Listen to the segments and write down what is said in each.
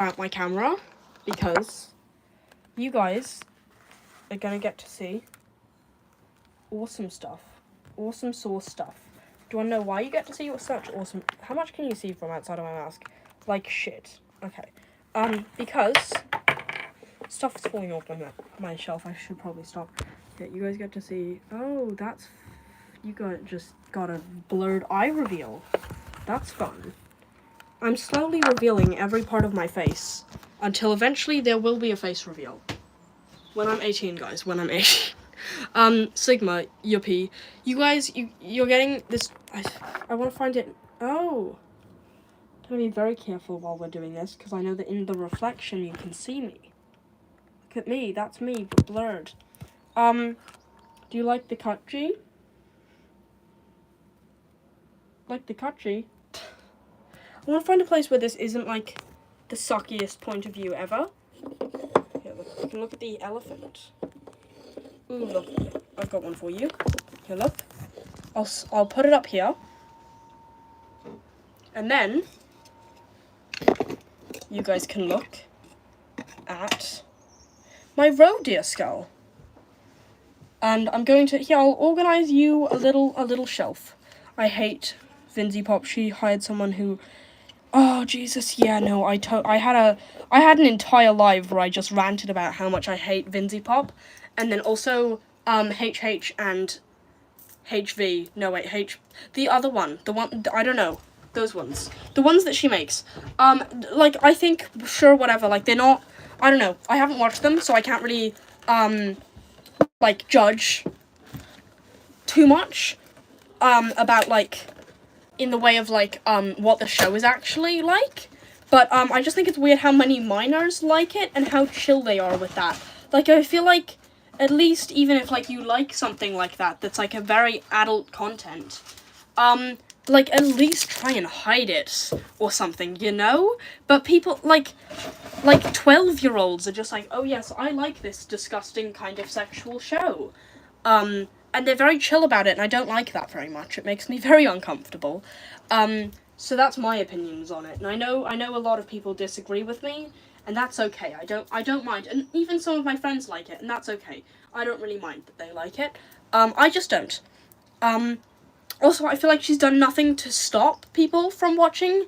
out my camera because you guys are gonna get to see awesome stuff. Awesome sauce stuff. Do you wanna know why you get to see such awesome... How much can you see from outside of my mask? Like shit. Okay. Because stuff is falling off my shelf. I should probably stop. Yeah, you guys get to see... Oh, that's... You just got a blurred eye reveal. That's fun. I'm slowly revealing every part of my face until eventually there will be a face reveal. When I'm 18, guys. When I'm 18. Sigma, Yuppie. You guys, you're getting this... I want to find it... Oh. I'm going to be very careful while we're doing this, because I know that in the reflection you can see me. Look at me. That's me, but blurred. Do you like the Kachi? Like the Kachi? I want to find a place where this isn't, like, the suckiest point of view ever. Here, look. You can look at the elephant. Ooh, look. I've got one for you. Here, look. I'll put it up here. And then you guys can look at my roe deer skull. And I'm going to... Here, I'll organize you a little shelf. I hate Vinzy Pop. She hired someone who... Oh, Jesus, yeah, no, I had an entire live where I just ranted about how much I hate Vinzy Pop, and then also, HH and HV, no, wait, the other one, I don't know, those ones, the ones that she makes, like, I think, sure, whatever, like, they're not, I don't know, I haven't watched them, so I can't really, like, judge too much, about, like, in the way of, like, what the show is actually like. But, I just think it's weird how many minors like it and how chill they are with that. Like, I feel like, at least, even if, like, you like something like that, that's, like, a very adult content, like, at least try and hide it or something, you know? But people, like 12-year-olds are just like, oh, yes, I like this disgusting kind of sexual show. And they're very chill about it, and I don't like that very much. It makes me very uncomfortable. So that's my opinions on it. And I know a lot of people disagree with me, and that's okay. I don't mind. And even some of my friends like it, and that's okay. I don't really mind that they like it. I just don't. Also, I feel like she's done nothing to stop people from watching,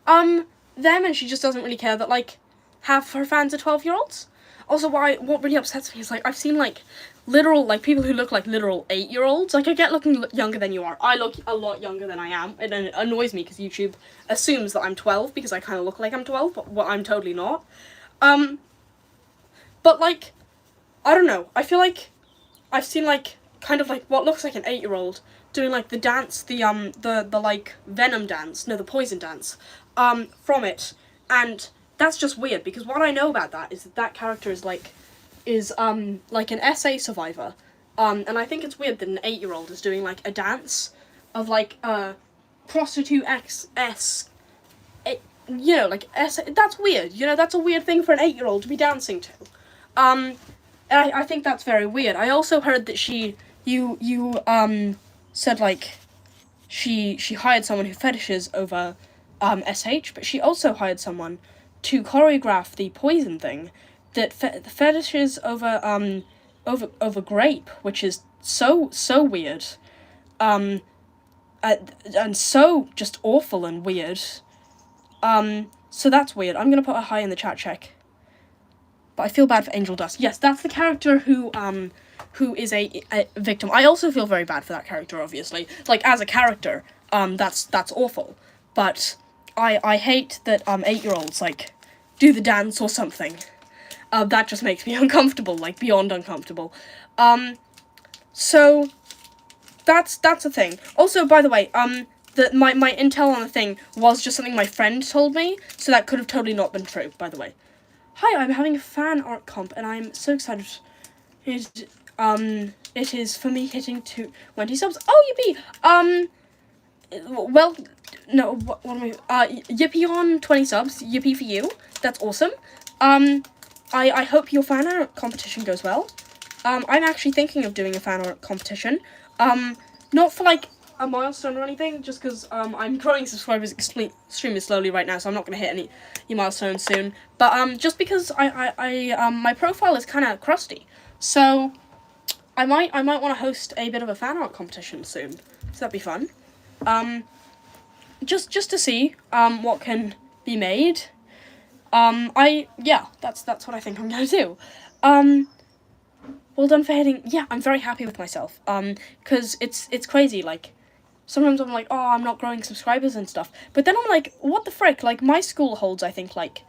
them, and she just doesn't really care that, like, half her fans are 12-year-olds. Also, what really upsets me is, like, I've seen, like, literal, like, people who look like literal 8-year-olds. Like, I get looking younger than you are. I look a lot younger than I am. It annoys me because YouTube assumes that I'm 12 because I kind of look like I'm 12, but I'm totally not. But, like, I don't know. I feel like I've seen, like, kind of, like, what looks like an 8-year-old doing, like, the dance, the like, Venom dance, no, the Poison dance, from it, and that's just weird, because what I know about that is that character is, like, like an SA survivor, and I think it's weird that an 8-year-old is doing, like, a dance of, like, prostitute X, you know, like, that's weird, you know, that's a weird thing for an 8-year-old to be dancing to, and I think that's very weird. I also heard that you said, like, she hired someone who fetishes over, SH, but she also hired someone to choreograph the poison thing that fetishes over, over grape, which is so weird, and so just awful and weird, so that's weird. I'm gonna put a hi in the chat check. But I feel bad for Angel Dust. Yes, that's the character who is a victim. I also feel very bad for that character, obviously. Like, as a character, that's awful. But I hate that, 8-year-olds, like, do the dance or something. That just makes me uncomfortable, like, beyond uncomfortable. So, that's a thing. Also, by the way, my intel on the thing was just something my friend told me, so that could have totally not been true, by the way. Hi, I'm having a fan art comp, and I'm so excited. It is for me hitting 20 subs. Oh, yippee! Well, no, what am I, yippee on 20 subs, yippee for you. That's awesome. I hope your fan art competition goes well. I'm actually thinking of doing a fan art competition. Not for, like, a milestone or anything, just because I'm growing subscribers extremely slowly right now, so I'm not going to hit any milestones soon. But just because my profile is kind of crusty, so I might want to host a bit of a fan art competition soon. So that'd be fun. Just to see what can be made. That's what I think I'm gonna do. Well done for hitting. Yeah, I'm very happy with myself. Because it's crazy. Like, sometimes I'm like, oh, I'm not growing subscribers and stuff. But then I'm like, what the frick? Like, my school holds, I think, like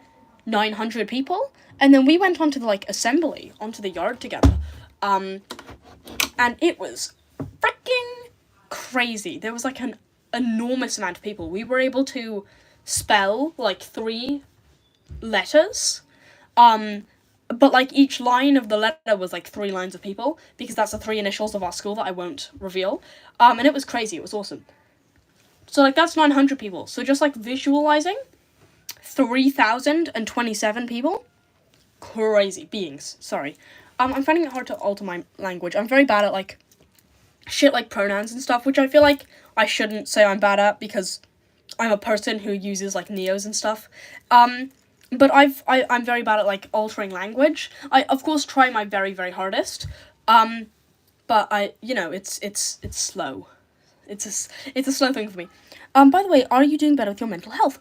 900 people, and then we went onto the like assembly onto the yard together. And it was freaking crazy. There was like an enormous amount of people. We were able to spell like 3 letters, but like each line of the letter was like 3 lines of people, because that's the 3 initials of our school that I won't reveal. And it was crazy. It was awesome. So like that's 900 people. So just like visualizing 3,027 people, crazy beings. Sorry. I'm finding it hard to alter my language. I'm very bad at like shit like pronouns and stuff, which I feel like I shouldn't say I'm bad at, because I'm a person who uses like neos and stuff. But I'm very bad at like altering language. I of course try my very, very hardest. But it's slow. It's a slow thing for me. By the way, are you doing better with your mental health?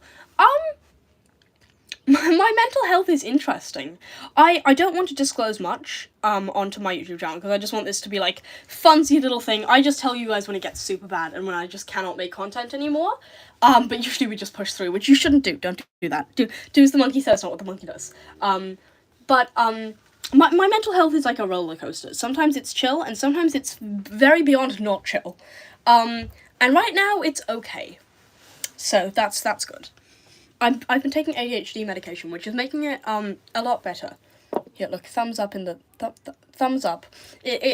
My mental health is interesting. I don't want to disclose much onto my YouTube channel, because I just want this to be like funsy little thing. I just tell you guys when it gets super bad and when I just cannot make content anymore. But usually we just push through, which you shouldn't do. Don't do that. Do as the monkey says, not what the monkey does. My mental health is like a roller coaster. Sometimes it's chill, and sometimes it's very beyond not chill. And right now it's okay. So that's good. I've been taking ADHD medication, which is making it a lot better. Here, look, thumbs up in the thumbs up.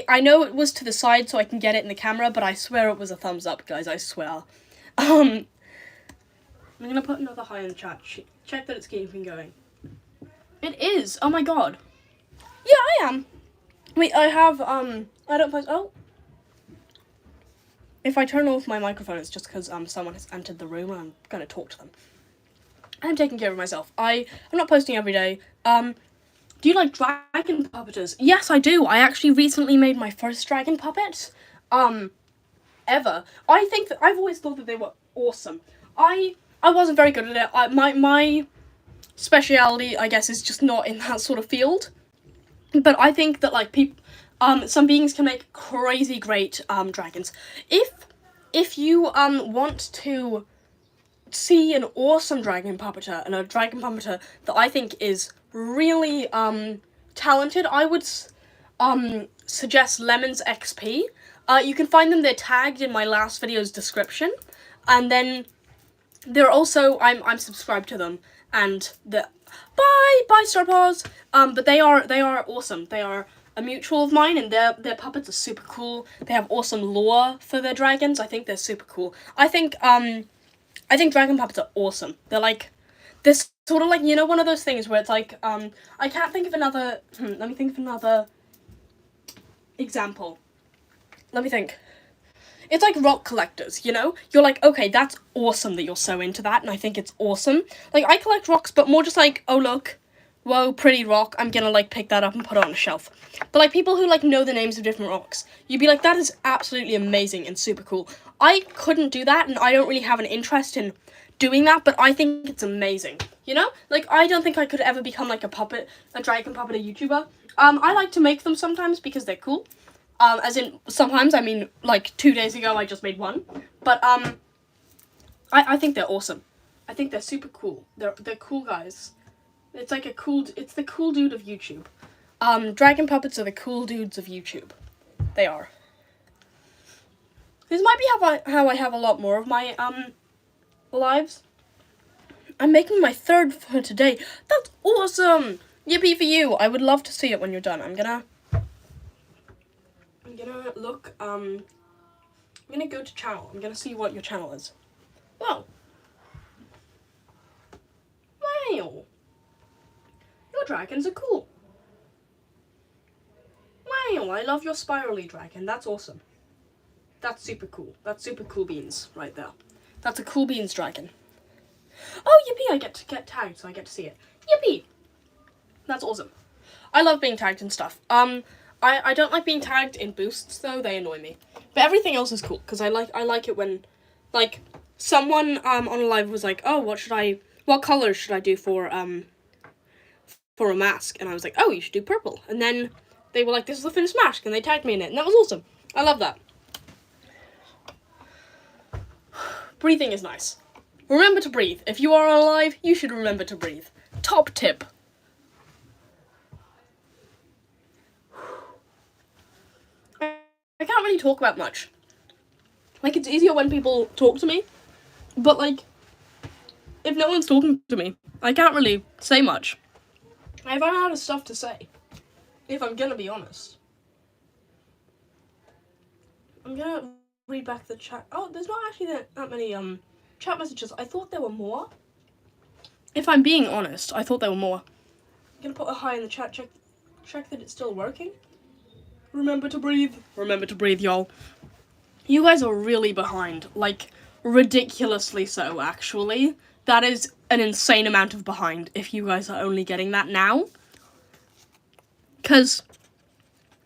I know it was to the side so I can get it in the camera, but I swear it was a thumbs up, guys. I swear. I'm gonna put another hi in the chat. Check that it's keeping going. It is. Oh my god. Yeah, I am. Wait, I have I don't post. Oh. If I turn off my microphone, it's just because someone has entered the room and I'm gonna talk to them. I'm taking care of myself. I'm not posting every day. Do you like dragon puppeters? Yes, I do. I actually recently made my first dragon puppet. Ever. I think that I've always thought that they were awesome. I wasn't very good at it. My speciality, I guess, is just not in that sort of field. But I think that like some beings can make crazy great dragons. If you want to see an awesome dragon puppeter, and a dragon puppeter that I think is really talented, I would suggest Lemons XP. You can find them, they're tagged in my last video's description, and then they're also, I'm subscribed to them, and bye Star Paws. But they are awesome. They are a mutual of mine, and their puppets are super cool. They have awesome lore for their dragons. I think they're super cool. I think dragon puppets are awesome. They're like, this sort of like, you know, one of those things where it's like, I can't think of another, let me think of another example. Let me think. It's like rock collectors, you know? You're like, okay, that's awesome that you're so into that, and I think it's awesome. Like, I collect rocks, but more just like, oh look, whoa, pretty rock, I'm gonna like pick that up and put it on a shelf. But like people who like know the names of different rocks, you'd be like, that is absolutely amazing and super cool. I couldn't do that, and I don't really have an interest in doing that, but I think it's amazing, you know? Like, I don't think I could ever become like a dragon puppet YouTuber. I like to make them sometimes because they're cool. As in, sometimes, I mean, like 2 days ago I just made one, but I think they're awesome. I think they're super cool. They're cool guys. It's like it's the cool dude of YouTube. Dragon puppets are the cool dudes of YouTube. They are. This might be how I have a lot more of my lives. I'm making my 3rd for today. That's awesome! Yippee for you! I would love to see it when you're done. I'm gonna look, I'm gonna go to channel. I'm gonna see what your channel is. Whoa. Wow. Your dragons are cool. Wow, I love your spirally dragon. That's awesome. That's super cool. That's super cool beans right there. That's a cool beans dragon. Oh, yippee, I get to get tagged, so I get to see it. Yippee! That's awesome. I love being tagged and stuff. I don't like being tagged in boosts, though. They annoy me. But everything else is cool, because I like it when, like, someone on a live was like, oh, what color should I do for a mask? And I was like, oh, you should do purple. And then they were like, this is the finished mask, and they tagged me in it, and that was awesome. I love that. Breathing is nice. Remember to breathe. If you are on a live, you should remember to breathe. Top tip. I can't really talk about much. Like, it's easier when people talk to me, but, like, if no one's talking to me, I can't really say much. I've run out of stuff to say, if I'm gonna be honest. I'm gonna read back the chat. Oh, there's not actually that many, chat messages. I thought there were more. If I'm being honest, I thought there were more. I'm gonna put a hi in the chat, check that it's still working. Remember to breathe. Remember to breathe, y'all. You guys are really behind. Like, ridiculously so, actually. That is an insane amount of behind if you guys are only getting that now. Because,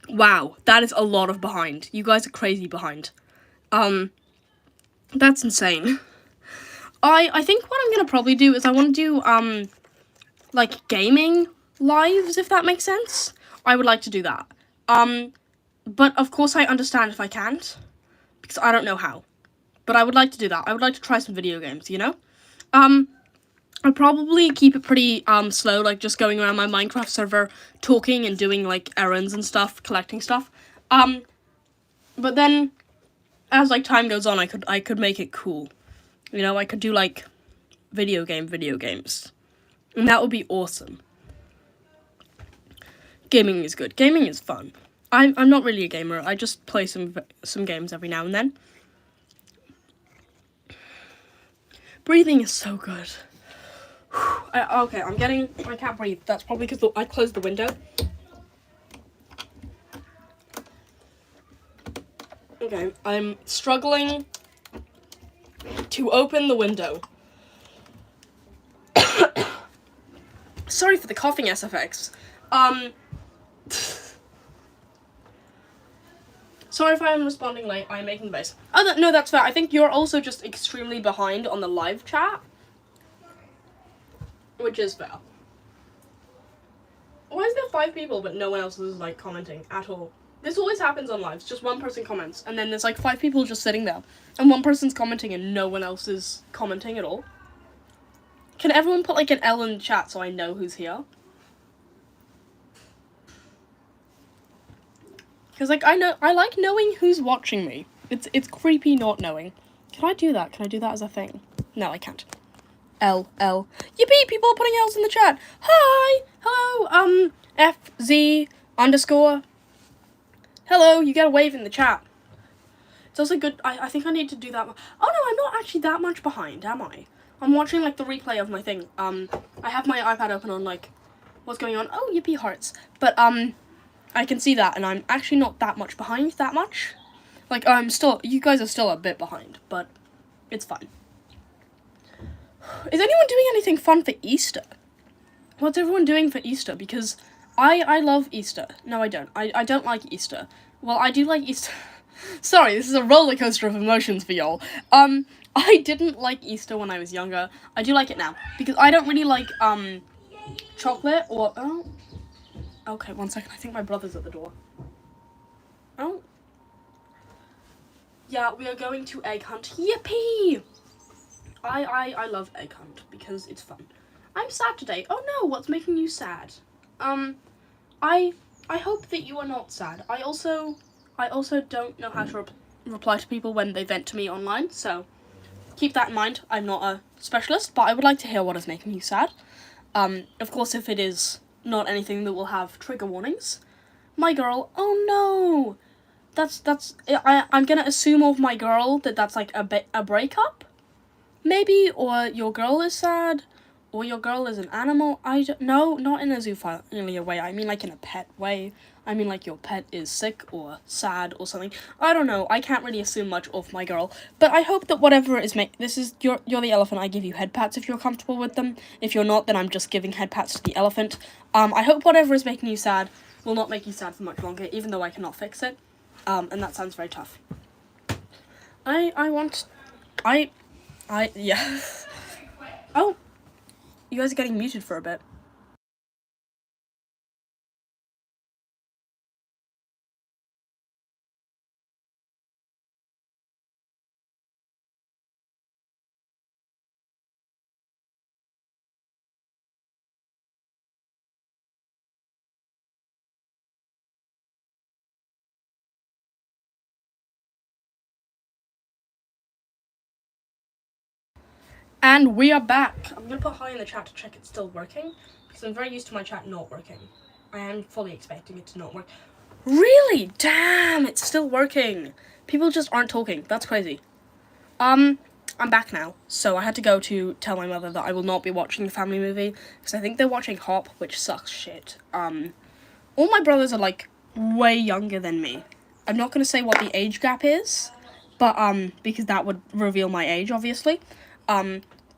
wow, that is a lot of behind. You guys are crazy behind. That's insane. I think what I'm gonna probably do is I want to do, like, gaming lives, if that makes sense. I would like to do that. But of course I understand if I can't, because I don't know how. But I would like to do that. I would like to try some video games, you know? I'd probably keep it pretty, slow, like, just going around my Minecraft server, talking and doing, like, errands and stuff, collecting stuff. But then, as, like, time goes on, I could make it cool. You know, I could do, like, video games. And that would be awesome. Gaming is good. Gaming is fun. I'm not really a gamer. I just play some games every now and then. Breathing is so good. Okay, I can't breathe. That's probably because I closed the window. Okay, I'm struggling to open the window. Sorry for the coughing SFX. Sorry if I'm responding late. I'm making the base. Oh, no, that's fair. I think you're also just extremely behind on the live chat, which is fair. Why is there 5 people but no one else is, like, commenting at all? This always happens on lives. Just one person comments, and then there's, like, 5 people just sitting there, and one person's commenting and no one else is commenting at all. Can everyone put, like, an L in the chat so I know who's here? Because, like, I like knowing who's watching me. It's creepy not knowing. Can I do that? Can I do that as a thing? No, I can't. L. Yippee! People are putting L's in the chat. Hi! Hello, FZ_. Hello, you get a wave in the chat. It's also good. I think I need to do that. Oh, no, I'm not actually that much behind, am I? I'm watching, like, the replay of my thing. I have my iPad open on, like, what's going on. Oh, yippee hearts. But, I can see that, and I'm actually not that much behind, that much. Like, you guys are still a bit behind, but it's fine. Is anyone doing anything fun for Easter? What's everyone doing for Easter? Because I love Easter. No, I don't. I don't like Easter. Well, I do like Easter. Sorry, this is a roller coaster of emotions for y'all. I didn't like Easter when I was younger. I do like it now, because I don't really like, chocolate or, oh. Okay, 1 second. I think my brother's at the door. Oh. Yeah, we are going to egg hunt. Yippee! I love egg hunt because it's fun. I'm sad today. Oh no, what's making you sad? I hope that you are not sad. I also don't know how to reply to people when they vent to me online, so keep that in mind. I'm not a specialist, but I would like to hear what is making you sad. Of course, if it is not anything that will have trigger warnings. My girl, oh no! I'm gonna assume of my girl that that's like a breakup? Maybe, or your girl is sad, or your girl is an animal. I don't, no, not in a zoophilia way. I mean like in a pet way. I mean like your pet is sick or sad or something. I don't know. I can't really assume much of my girl. But I hope that whatever it is this is you're the elephant. I give you head pats if you're comfortable with them. If you're not, then I'm just giving head pats to the elephant. I hope whatever is making you sad will not make you sad for much longer, even though I cannot fix it. And that sounds very tough. Yeah. Oh, you guys are getting muted for a bit. And we are back. I'm gonna put hi in the chat to check it's still working, because I'm very used to my chat not working. I am fully expecting it to not work. Really? Damn, it's still working. People just aren't talking. That's crazy. I'm back now, so I had to go to tell my mother that I will not be watching the family movie, because I think they're watching Hop, which sucks shit. All my brothers are, like, way younger than me. I'm not gonna say what the age gap is, but, because that would reveal my age, obviously.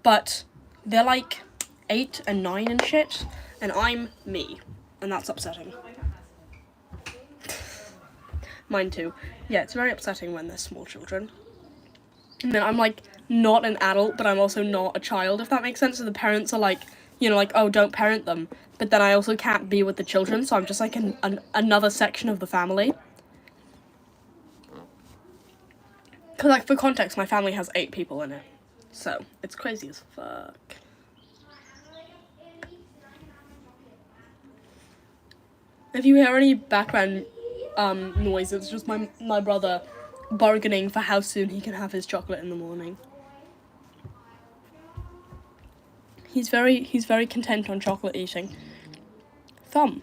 But they're, like, 8 and 9 and shit, and I'm me, and that's upsetting. Mine too. Yeah, it's very upsetting when they're small children. And then I'm, like, not an adult, but I'm also not a child, if that makes sense. So the parents are, like, you know, like, oh, don't parent them. But then I also can't be with the children, so I'm just, like, another section of the family. Because, like, for context, my family has 8 people in it. So, it's crazy as fuck. If you hear any background noise, it's just my brother bargaining for how soon he can have his chocolate in the morning. He's very content on chocolate eating. Thumb.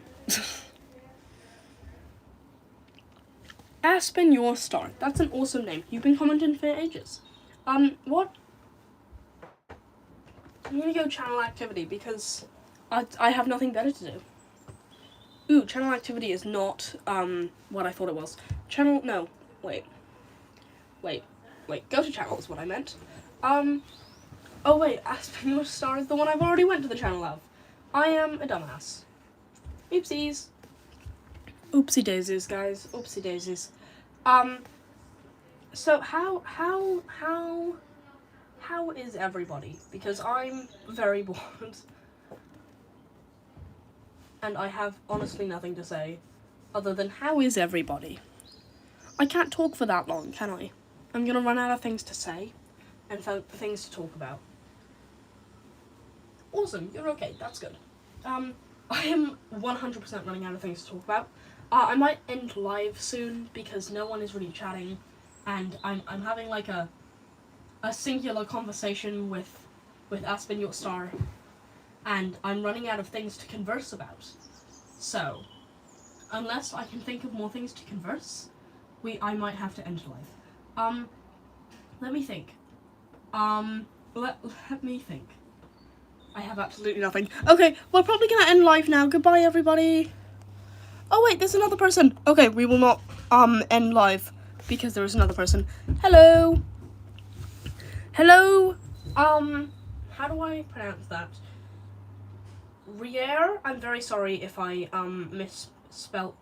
Aspen Your Star. That's an awesome name. You've been commenting for ages. What? I'm gonna go channel activity because I have nothing better to do. Ooh, channel activity is not, what I thought it was. No, wait. Go to channel is what I meant. Oh wait, Aspen Your Star is the one I've already went to the channel of. I am a dumbass. Oopsies. Oopsie daisies, guys. Oopsie daisies. So how is everybody? Because I'm very bored. And I have honestly nothing to say other than how is everybody? I can't talk for that long, can I? I'm gonna run out of things to say and things to talk about. Awesome, you're okay, that's good. I am 100% running out of things to talk about. I might end live soon because no one is really chatting, and I'm having like a singular conversation with Aspen Your Star, and I'm running out of things to converse about. So, unless I can think of more things to converse, I might have to end live. Let me think. Let me think. I have absolutely nothing. Okay, we're probably gonna end live now. Goodbye, everybody. Oh wait, there's another person. Okay, we will not end live because there is another person. Hello. Hello. How do I pronounce that? Rier. I'm very sorry if I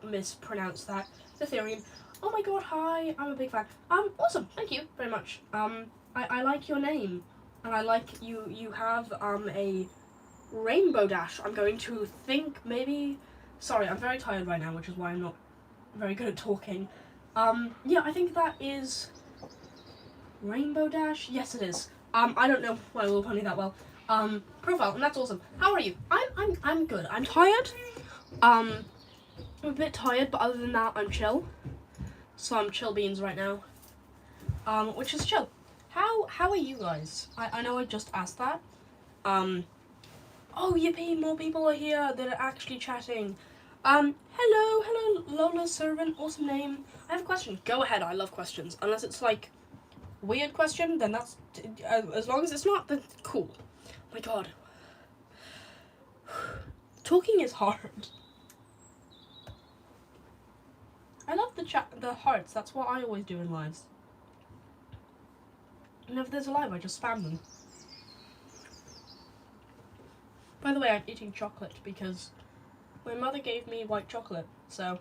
mispronounced that. Ethereum. Oh my god, hi. I'm a big fan. Awesome. Thank you very much. I like your name. And I like you have a rainbow dash. I'm going to think maybe. Sorry, I'm very tired right now, which is why I'm not very good at talking. Yeah, I think that is Rainbow Dash. Yes, it is. I don't know my Little Pony that well. Profile, and that's awesome. How are you? I'm good. I'm tired. I'm a bit tired, but other than that, I'm chill. So I'm chill beans right now. Which is chill. How are you guys? I know I just asked that. Oh, yippee, more people are here that are actually chatting. Hello, Lola Servant, awesome name. I have a question. Go ahead, I love questions. Unless it's, like, weird question, then that's, as long as it's not, then cool. Oh my god. Talking is hard. I love the hearts. That's what I always do in lives. And if there's a live, I just spam them. By the way, I'm eating chocolate because my mother gave me white chocolate, so.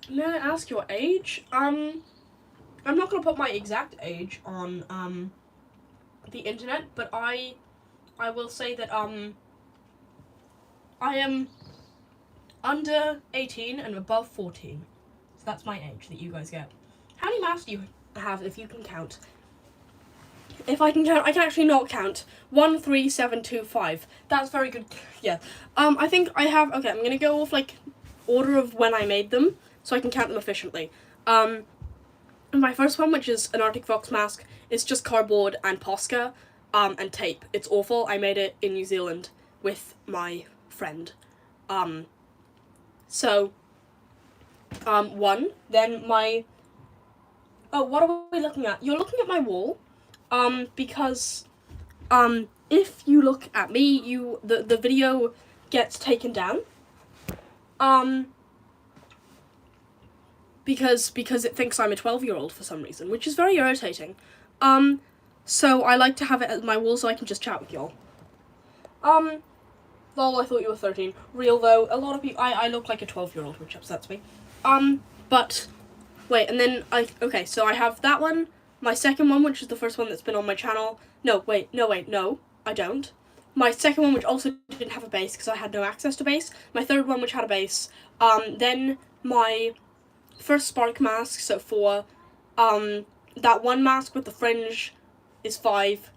May I ask your age? I'm not gonna put my exact age on the internet, but I will say that I am under 18 and above 14. So that's my age that you guys get. How many masks do you have, if you can count? If I can count, I can actually not count. 1, 3, 7, 2, 5. That's very good. Yeah. I think I have. Okay, I'm gonna go off like order of when I made them, so I can count them efficiently. My first one, which is an Arctic Fox mask, is just cardboard and Posca, and tape. It's awful. I made it in New Zealand with my friend. One. Then my. Oh, what are we looking at? You're looking at my wall. Because, if you look at me, the video gets taken down. Because it thinks I'm a 12-year-old for some reason, which is very irritating. So I like to have it at my wall so I can just chat with y'all. Lol, I thought you were 13. Real though, a lot of people, I look like a 12-year-old, which upsets me. But, wait, and then okay, so I have that one. My second one, which is the first one that's been on my channel. No, I don't. My second one, which also didn't have a base because I had no access to base. My third one, which had a base. Then my first Spark mask, so 4. That one mask with the fringe is 5.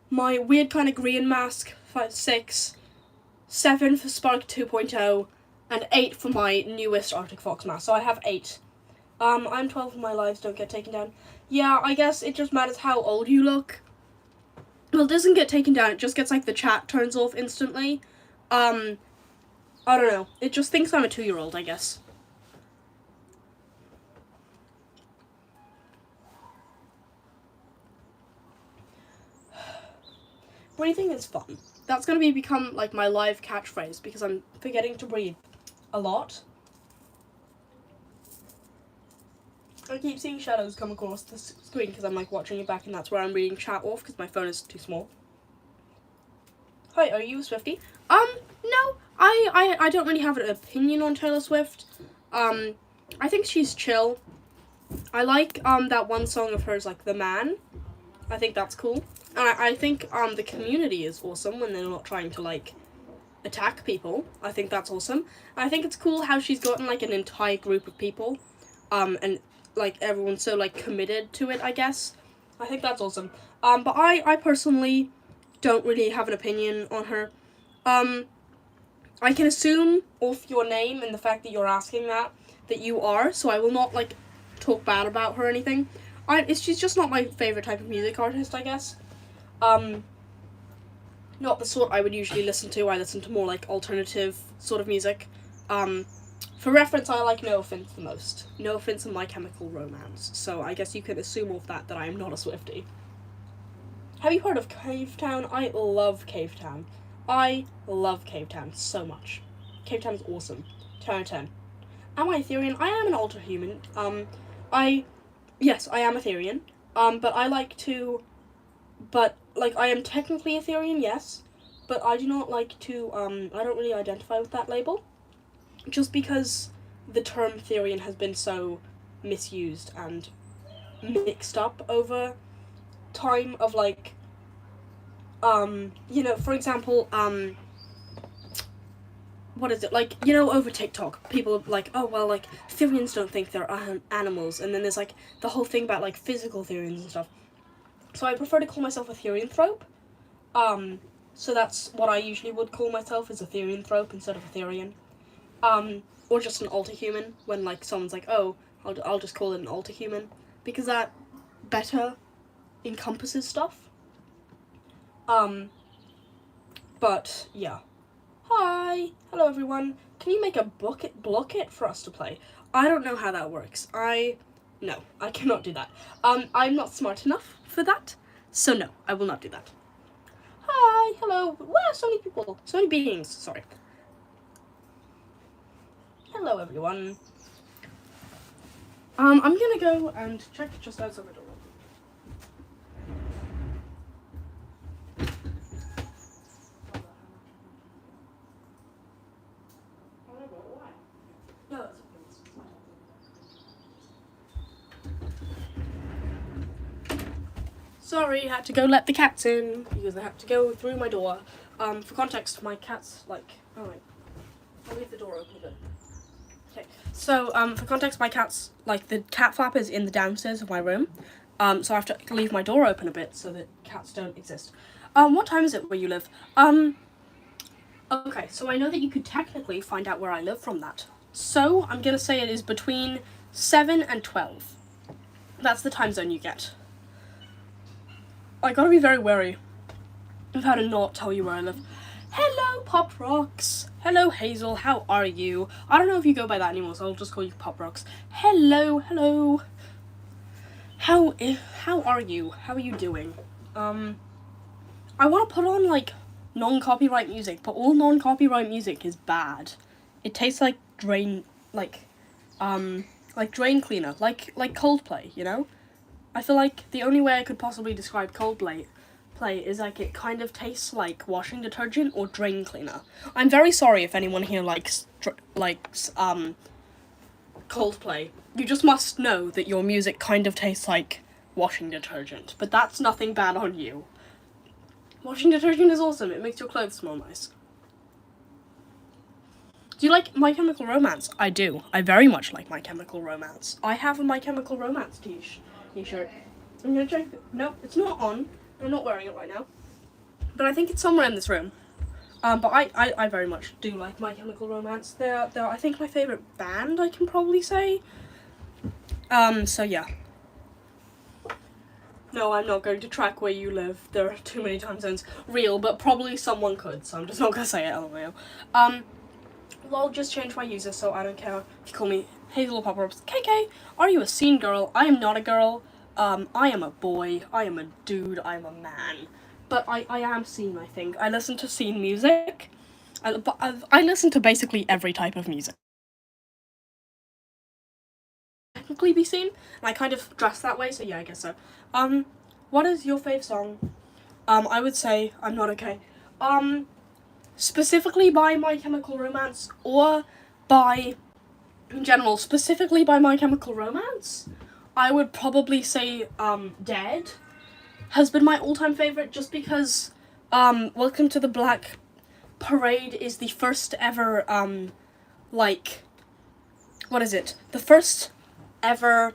My weird kind of green mask, 5, 6. 7 for Spark 2.0. And 8 for my newest Arctic Fox mask. So I have 8. I'm 12 and my lives don't get taken down. Yeah, I guess it just matters how old you look. Well, it doesn't get taken down, it just gets, like, the chat turns off instantly. I don't know. It just thinks I'm a 2-year-old, I guess. Breathing is fun. That's gonna become, like, my live catchphrase, because I'm forgetting to breathe a lot. I keep seeing shadows come across the screen because I'm like watching it back, and that's where I'm reading chat off because my phone is too small. Hi, are you a Swiftie? No, I don't really have an opinion on Taylor Swift. I think she's chill. I like that one song of hers, like The Man. I think that's cool. And I think the community is awesome when they're not trying to like attack people. I think that's awesome. And I think it's cool how she's gotten like an entire group of people, and like everyone's so like committed to it, I guess. I think that's awesome. But I personally don't really have an opinion on her. I can assume off your name and the fact that you're asking that you are, so I will not like talk bad about her or anything. She's just not my favorite type of music artist, I guess. Not the sort I would usually listen to. I listen to more like alternative sort of music. For reference, I like No Offense the most. No Offense and My Chemical Romance. So I guess you can assume off that I am not a Swiftie. Have you heard of Cavetown? I love Cavetown. I love Cavetown so much. Cavetown is awesome. 10 out of 10. Am I Etherean? I am an alter human. Yes, I am Etherean. But I like to... But, like, I am technically Etherean, yes. But I do not like to, I don't really identify with that label. Just because the term Etherean has been so misused and mixed up over time of, like, you know, for example, what is it, like, you know, over TikTok, people are like, oh, well, like, Ethereans don't think they're animals, and then there's, like, the whole thing about, like, physical Ethereans and stuff. So I prefer to call myself Ethereanthrope. So that's what I usually would call myself, is Ethereanthrope instead of Etherean. Or just an alter-human, when, like, someone's like, oh, I'll just call it an alter-human, because that better encompasses stuff. But, yeah. Hi! Hello, everyone. Can you make a blocket for us to play? I don't know how that works. No, I cannot do that. I'm not smart enough for that, so no, I will not do that. Hi! Hi, hello. Wow, so many people. So many beings. Sorry. Hello, everyone. I'm gonna go and check just outside the door. No, that's okay. Sorry, had to go let the cats in because they had to go through my door. For context, my cat's like. Oh wait, I'll leave the door open a bit. Okay. So, for context, my cat's like the cat flap is in the downstairs of my room. So I have to leave my door open a bit so that cats don't exist. What time is it where you live? Okay, so I know that you could technically find out where I live from that. So I'm gonna say it is between 7 and 12. That's the time zone you get. I gotta be very wary of how to not tell you where I live. Hello, Pop Rocks. Hello, Hazel. How are you? I don't know if you go by that anymore, so I'll just call you Pop Rocks. Hello, hello. How are you? How are you doing? I want to put on like non-copyright music, but all non-copyright music is bad. It tastes like drain cleaner, like Coldplay. You know, I feel like the only way I could possibly describe Coldplay is like it kind of tastes like washing detergent or drain cleaner. I'm very sorry if anyone here likes Coldplay. You just must know that your music kind of tastes like washing detergent, but that's nothing bad on you. Washing detergent is awesome. It makes your clothes smell nice. Do you like My Chemical Romance? I do. I very much like My Chemical Romance. I have a My Chemical Romance t-shirt. I'm gonna check. No, it's not on. I'm not wearing it right now. But I think it's somewhere in this room. But I very much do like My Chemical Romance. They're I think my favourite band, I can probably say. So yeah. No, I'm not going to track where you live. There are too many time zones. Real, but probably someone could, so I'm just not gonna say it, LOL. I'll just change my user, so I don't care if you call me Hazel Pop-Ups. KK, are you a scene girl? I am not a girl. I am a boy, I am a dude, I am a man. But I am scene, I think. I listen to scene music. I listen to basically every type of music. Technically be seen, and I kind of dress that way, so yeah, I guess so. What is your fave song? I would say I'm Not Okay. Specifically by My Chemical Romance, or by, in general, specifically by My Chemical Romance, I would probably say, Dead has been my all-time favorite, just because, Welcome to the Black Parade is the first ever, the first ever,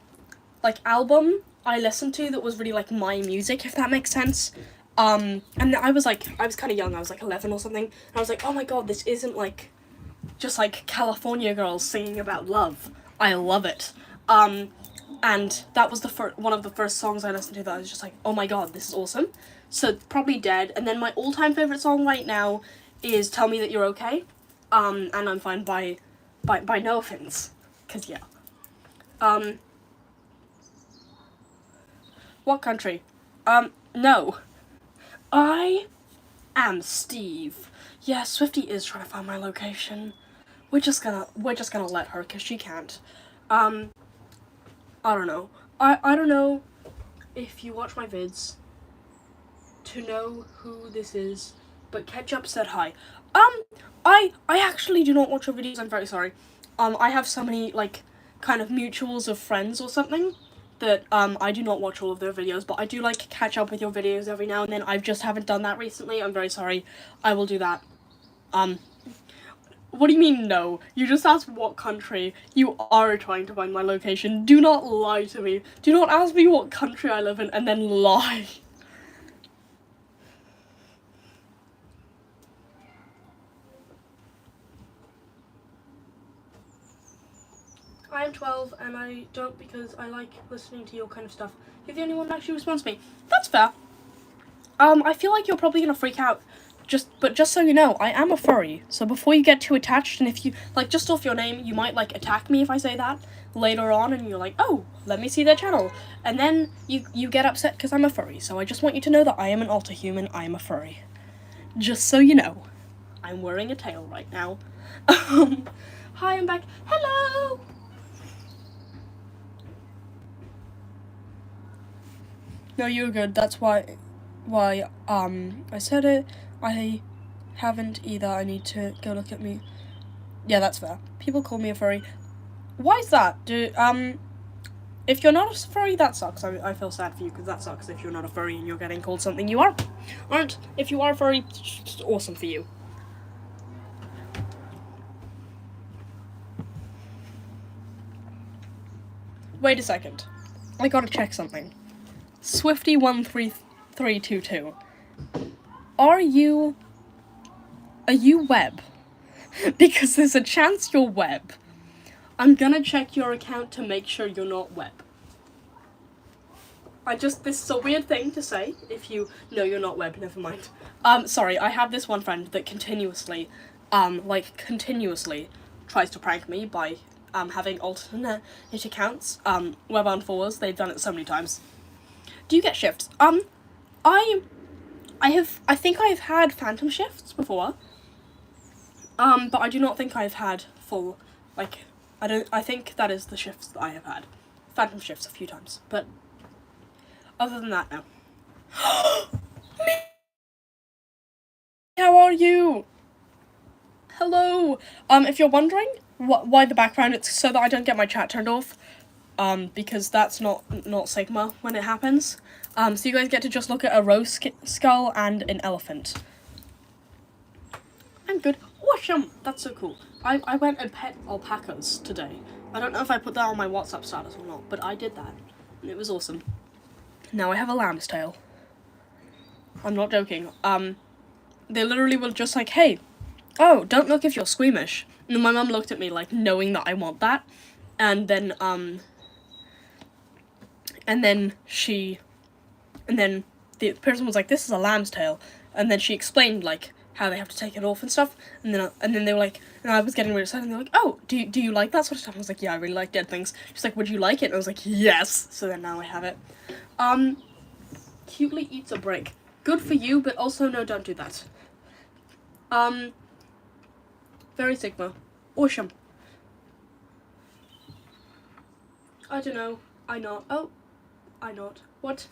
album I listened to that was really, my music, if that makes sense. And I was kind of young, I was 11 or something, and I was like, oh my god, this isn't just California girls singing about love. I love it. And that was one of the first songs I listened to that I was just like, oh my god, this is awesome. So probably Dead, and then my all-time favorite song right now is Tell Me That You're Okay, and I'm Fine by No Offense, cause yeah. What country? No. I am Steve. Yeah, Swifty is trying to find my location. We're just gonna let her, cause she can't. I don't know. I don't know if you watch my vids to know who this is, but Ketchup said hi. I actually do not watch your videos, I'm very sorry. I have so many, kind of mutuals of friends or something that, I do not watch all of their videos, but I do catch up with your videos every now and then. I just haven't done that recently. I'm very sorry. I will do that. What do you mean, no? You just asked what country. You are trying to find my location. Do not lie to me. Do not ask me what country I live in and then lie. I am 12 and I don't because I like listening to your kind of stuff. You're the only one that actually responds to me. That's fair. I feel like you're probably gonna freak out. But just so you know, I am a furry. So before you get too attached, and if you, just off your name, you might, attack me if I say that later on, and you're like, oh, let me see their channel. And then you get upset because I'm a furry. So I just want you to know that I am an alter human, I am a furry. Just so you know, I'm wearing a tail right now. Hi, I'm back. Hello! No, you're good. That's why I said it. I haven't either. I need to go look at me. Yeah, that's fair. People call me a furry. Why is that? If you're not a furry, that sucks. I feel sad for you because that sucks if you're not a furry and you're getting called something you aren't. If you are a furry, it's awesome for you. Wait a second. I gotta check something. Swifty13322. Are you web? Because there's a chance you're web. I'm gonna check your account to make sure you're not web. This is a weird thing to say. If you know you're not web, never mind. Sorry, I have this one friend that continuously tries to prank me by, having alternate accounts, web on fours. They've done it so many times. Do you get shifts? I think I've had phantom shifts before. But I do not think I've had full, I think that is the shifts that I have had. Phantom shifts a few times, but other than that, no. How are you? Hello. If you're wondering why the background, it's so that I don't get my chat turned off. Because that's not Sigma when it happens. So you guys get to just look at a rose skull and an elephant. I'm good. Awesome! That's so cool. I went and pet alpacas today. I don't know if I put that on my WhatsApp status or not, but I did that. And it was awesome. Now I have a lamb's tail. I'm not joking. They literally were just like, hey, oh, don't look if you're squeamish. And then my mum looked at me like, knowing that I want that. And then the person was like, this is a lamb's tail. And then she explained, like, how they have to take it off and stuff. And then they were like, and I was getting really excited, and they were like, oh, do you like that sort of stuff? I was like, yeah, I really like dead things. She's like, would you like it? And I was like, yes. So then now I have it. Cutely eats a brick. Good for you, but also no, don't do that. Very Sigma. Awesome. I don't know. I not. Oh, I not. What?